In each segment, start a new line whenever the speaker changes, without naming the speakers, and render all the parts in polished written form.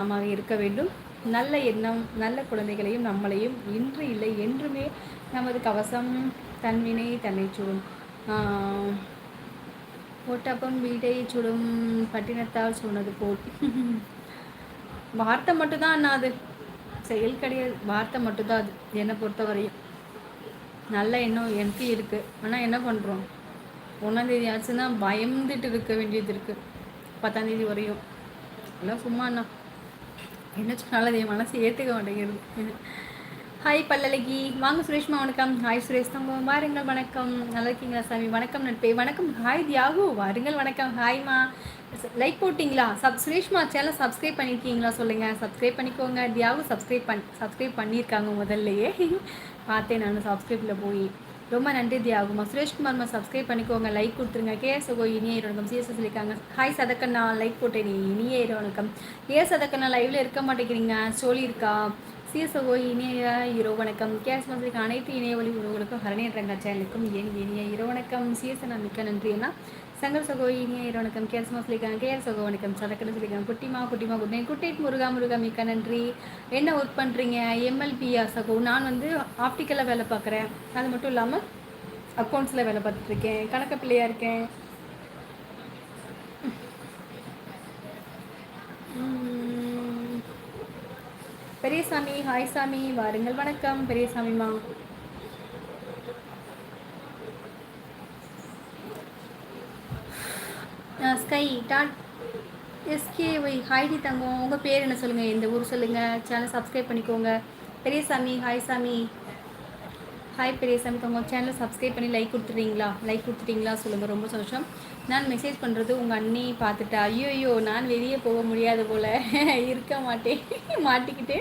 நாமாக இருக்க வேண்டும். நல்ல எண்ணம், நல்ல குழந்தைகளையும் நம்மளையும் இன்று இல்லை என்றுமே நமது கவசம் தன்வினை தன்னை சுடும். ஒட்டப்பம் வீட்டை சுடும் பட்டினத்தால் சொன்னது போல். வார்த்தை மட்டும்தான் அண்ணா, அது செயல் கிடையாது. வார்த்தை மட்டும்தான் அது என்னை பொறுத்தவரையும். நல்ல எண்ணம் எனக்கு இருக்குது. ஆனால் என்ன பண்ணுறோம், 1ஆம் தேதி ஆச்சுன்னா பயந்துட்டு இருக்க வேண்டியது இருக்குது. 10ஆம் தேதி வரையும் எல்லாம் சும்மா அண்ணா. என்ன சொன்னாலும் என் மனசு ஏற்றுக்க மாட்டேங்கிறது. ஹாய் பல்லழகி, வாங்க சுரேஷ்மா, வணக்கம். ஹாய் சுரேஷ் தங்கம், வாருங்கள், வணக்கம். நல்லா இருக்கீங்களா சாமி? வணக்கம் நட்பே, வணக்கம். ஹாய் தியாகு, வாருங்கள், வணக்கம். ஹாய்மா, லைக் போட்டிங்களா? சுரேஷ்மா சேனல் சப்ஸ்கிரைப் பண்ணியிருக்கீங்களா சொல்லுங்கள். சப்ஸ்கிரைப் பண்ணிக்கோங்க. தியாகு சப்ஸ்கிரைப் பண்ணியிருக்காங்க முதல்லையே பார்த்தேன் நான் சப்ஸ்கிரைப்பில் போய். ரொம்ப நன்றி தியாகுமா. சுரேஷ்குமார்மா சப்ஸ்கிரைப் பண்ணிக்கோங்க, லைக் கொடுத்துருங்க. கேஎஸ்ஓ இனிய வணக்கம். சிஎஸ்எஸ் சொல்லியிருக்காங்க. ஹாய் சதக்கண்ணா, லைக் போட்டேன். இனிய வணக்கம். சதக்கண்ணா லைவில் இருக்க மாட்டேங்கிறீங்க, சொல்லியிருக்கா. சிஎஸ்ஓ இனிய இரவு வணக்கம். கேஸ் மந்திரிக்கு அனைத்து இணைய ஒளி உறவுகளுக்கும் ஹரணியன் ரங்கா சேனலுக்கும் இனிய இரவு வணக்கம். சிஎஸ்என் மிக்க நன்றி அண்ணா. சங்கர் சகோ இனிய இரவு வணக்கம். கேஸ் சொல்லியிருக்காங்க. கேஎஸ் சகோ வணக்கம். சதக்கன்னு சொல்லியிருக்காங்க. குட்டிமா குட் நைட். குட் நைட் முருகா மிக்க நன்றி. என்ன ஒர்க் பண்ணுறீங்க? எம்எல்பியா சகோ? நான் ஆப்டிக்கலில் வேலை பார்க்குறேன். அது மட்டும் இல்லாமல் அக்கௌண்ட்ஸில் வேலை பார்த்துட்ருக்கேன். கணக்கு பிள்ளையாக இருக்கேன். பெரியசாமி, ஹாய் சாமி, வாருங்கள், வணக்கம். பெரியசாமிமா, ஸ்கை டாட் எஸ்கேஒய் ஹாய்டி தங்கம். உங்கள் பேர் என்ன சொல்லுங்கள், எந்த ஊர் சொல்லுங்கள். சேனல் சப்ஸ்கிரைப் பண்ணிக்கோங்க. பெரியசாமி, ஹாய் சாமி. ஹாய் பெரியசாமி தங்கம், சேனலை சப்ஸ்கிரைப் பண்ணி லைக் கொடுத்துட்டீங்களா சொல்லுங்கள். ரொம்ப சந்தோஷம். நான் மெசேஜ் பண்ணுறது உங்கள் அண்ணி பார்த்துட்டா. ஐயோ நான் வெளியே போக முடியாது போல் இருக்க மாட்டிக்கிட்டு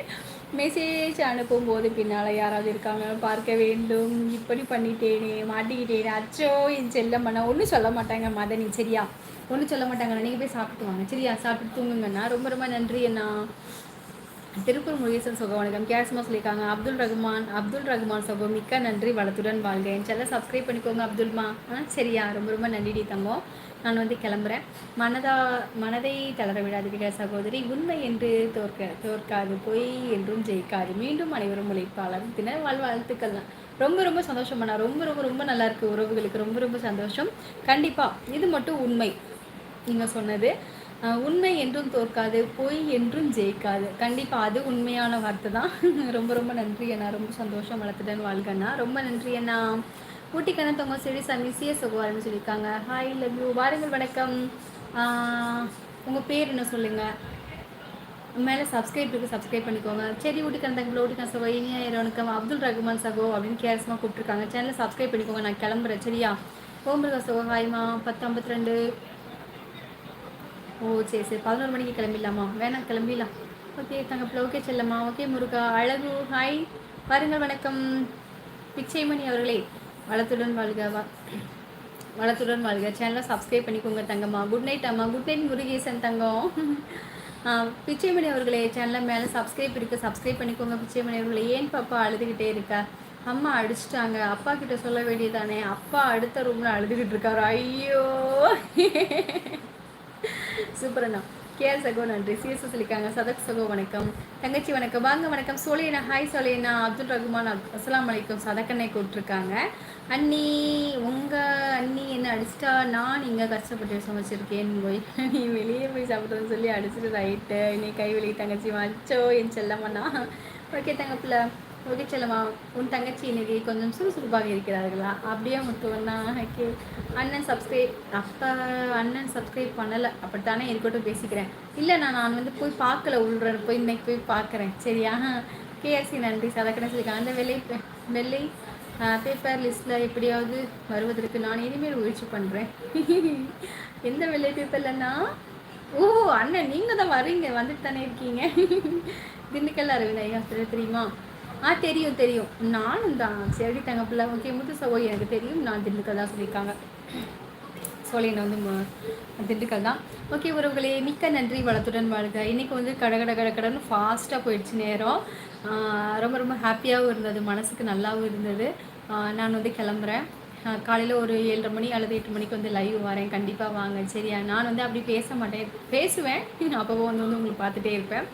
மெசேஜ் அனுப்பும்போது பின்னால் யாராவது இருக்காங்க பார்க்க வேண்டும். இப்படி பண்ணிட்டேனே, மாட்டிக்கிட்டேனே. அச்சோ என் செல்லம் பண்ண ஒன்றும் சொல்ல மாட்டாங்க மதனி, சரியா? ஒன்றும் சொல்ல மாட்டாங்கண்ணா. நீங்கள் போய் சாப்பிட்டு வாங்க, சரியா? சாப்பிட்டு தூங்குங்கண்ணா. ரொம்ப ரொம்ப நன்றி அண்ணா. திருப்பூர் முருகேசன் சகோ வணக்கம். கேஸ்மா சொல்லியிருக்காங்க. அப்துல் ரகுமான் சகோ மிக்க நன்றி, வளத்துடன் வாழ்க. என் சேனலை சப்ஸ்கிரைப் பண்ணிக்கோங்க அப்துல்மா. சரியா? ரொம்ப ரொம்ப நன்றி தங்கம். நான் கிளம்புறேன். மனதை தளர விடாதீர்கள் சகோதரி. உண்மை என்று தோற்காது, பொய் என்றும் ஜெயிக்காது. மீண்டும் அனைவரும் உழைப்பாளர் தின வாழ்த்துக்கள் தான். ரொம்ப ரொம்ப சந்தோஷம் பண்ணா. ரொம்ப ரொம்ப ரொம்ப நல்லா இருக்குது உறவுகளுக்கு. ரொம்ப ரொம்ப சந்தோஷம். கண்டிப்பாக இது மட்டும் உண்மை. நீங்கள் சொன்னது உண்மை என்றும் தோற்காது, பொய் என்றும் ஜெயிக்காது. கண்டிப்பாக அது உண்மையான வார்த்தை தான். ரொம்ப ரொம்ப நன்றி அண்ணா. ரொம்ப சந்தோஷம். வளர்த்துடன் வாழ்கண்ணா. ரொம்ப நன்றி அண்ணா. ஊட்டி கணத்தவங்க செடி சாமி சிஎஸ் சகோதரன்னு சொல்லியிருக்காங்க. ஹாய் லவ் யூ, வாருங்கள், வணக்கம். உங்கள் பேர் என்ன சொல்லுங்கள். மேலே சப்ஸ்கிரைப் பண்ணிக்கோங்க. சரி, ஊட்டி கணத்தவங்கள ஊட்டி கண சகோ இனிய வணக்கம். அப்துல் ரகுமான் சகோ அப்படின்னு கேரசமாக கூப்பிட்டுருக்காங்க. சேனலை சப்ஸ்கிரைப் பண்ணிக்கோங்க. நான் கிளம்புறேன், சரியா? ஓம்பருகா சகோ ஹாய்மா. 10:52. ஓ சரி 11 மணிக்கு கிளம்பிடலாமா? வேணாம், கிளம்பிடலாம். ஓகே தங்கப்பில். ஓகே செல்லம்மா. ஓகே முருகா. அழகு ஹாய், வாருங்கள், வணக்கம். பிச்சைமணி அவர்களே, வளத்துடன் வாழ்க. சேனலை சப்ஸ்கிரைப் பண்ணிக்கோங்க தங்கம்மா. குட் நைட் அம்மா. குட் நைட் முருகேசன் தங்கம். பிச்சைமணி அவர்களே, சேனலில் மேலே சப்ஸ்கிரைப் பண்ணிக்கோங்க. பிச்சைமணி அவர்களே. ஏன் பாப்பா அழுதுகிட்டே இருக்கா? அம்மா அடிச்சிட்டாங்க. அப்பா கிட்ட சொல்ல வேண்டியதானே? அப்பா அடுத்த ரூமில் அழுதுகிட்டு இருக்காரு. ஐயோ சூப்பர் அண்ணா. கேஆர் சகோ நன்றி. சிஎஸ்எஸ் சொல்லியிருக்காங்க. சதக் சகோ வணக்கம். தங்கச்சி வணக்கம். வாங்க, வணக்கம். சோலையண்ணா ஹாய். சோலையண்ணா. அப்துல் ரகுமான் அஸ்லாம் வலைக்கம். சதக்கண்ணை கூப்பிட்ருக்காங்க. அண்ணி, உங்கள் அண்ணி என்ன அடிச்சிட்டா? நான் இங்கே கஷ்டப்பட்டு சமைச்சிருக்கேன். போய் நீ வெளியே போய் சாப்பிட்றேன்னு சொல்லி அடிச்சிட்டு ரைட்டு. நீ கை வெளியே தங்கச்சி வச்சோ என் செல்லம்மா. ஓகே தங்கப்பில். ஓகே செல்லம்மா. உன் தங்கச்சி இன்னைக்கு கொஞ்சம் சுறுசுறுப்பாக இருக்கிறார்களா? அப்படியே முத்துவண்ணா. ஓகே அண்ணன் சப்ஸ்கிரைப் பண்ணலை அப்படித்தானே? இருக்கட்டும், பேசிக்கிறேன். இல்லை நான் போய் பார்க்கல, போய் இன்னைக்கு போய் பார்க்குறேன், சரியா? கேஎஸ்சி நன்றி. சதக்கணை சொல்லியிருக்காங்க. அந்த வெள்ளை பேப்பர் லிஸ்ட்டில் எப்படியாவது வருவதற்கு நான் இனிமேல் முயற்சி பண்ணுறேன். எந்த வெள்ளை பேப்பர்லன்னா? ஓ அண்ணன், நீங்கள் தான் வரீங்க, வந்துட்டு தானே இருக்கீங்க. திண்டுக்கல் அரவிந்த் ஐயா தெரியுமா? தெரியும். நானும் தான். சரி தங்கப்பிள்ள. ஓகே முத்து சகோ எனக்கு தெரியும். நான் திண்டுக்கல் தான் சொல்லியிருக்காங்க. சோலையனை திண்டுக்கல் தான். ஓகே உறவுகளே, மிக்க நன்றி, வளத்துடன் வாழ்க. இன்றைக்கி கடன்னு ஃபாஸ்ட்டாக போயிடுச்சு நேரம். ரொம்ப ரொம்ப ஹாப்பியாகவும் இருந்தது, மனசுக்கு நல்லாவும் இருந்தது. நான் கிளம்புறேன். காலையில் ஒரு 7:30 மணி அல்லது 8 மணிக்கு வந்து லைவ் வரேன். கண்டிப்பாக வாங்க சரியா? நான் வந்து அப்படி பேச மாட்டேன். பேசுவேன். அப்போ வந்து உங்களுக்கு பார்த்துட்டே இருப்பேன்.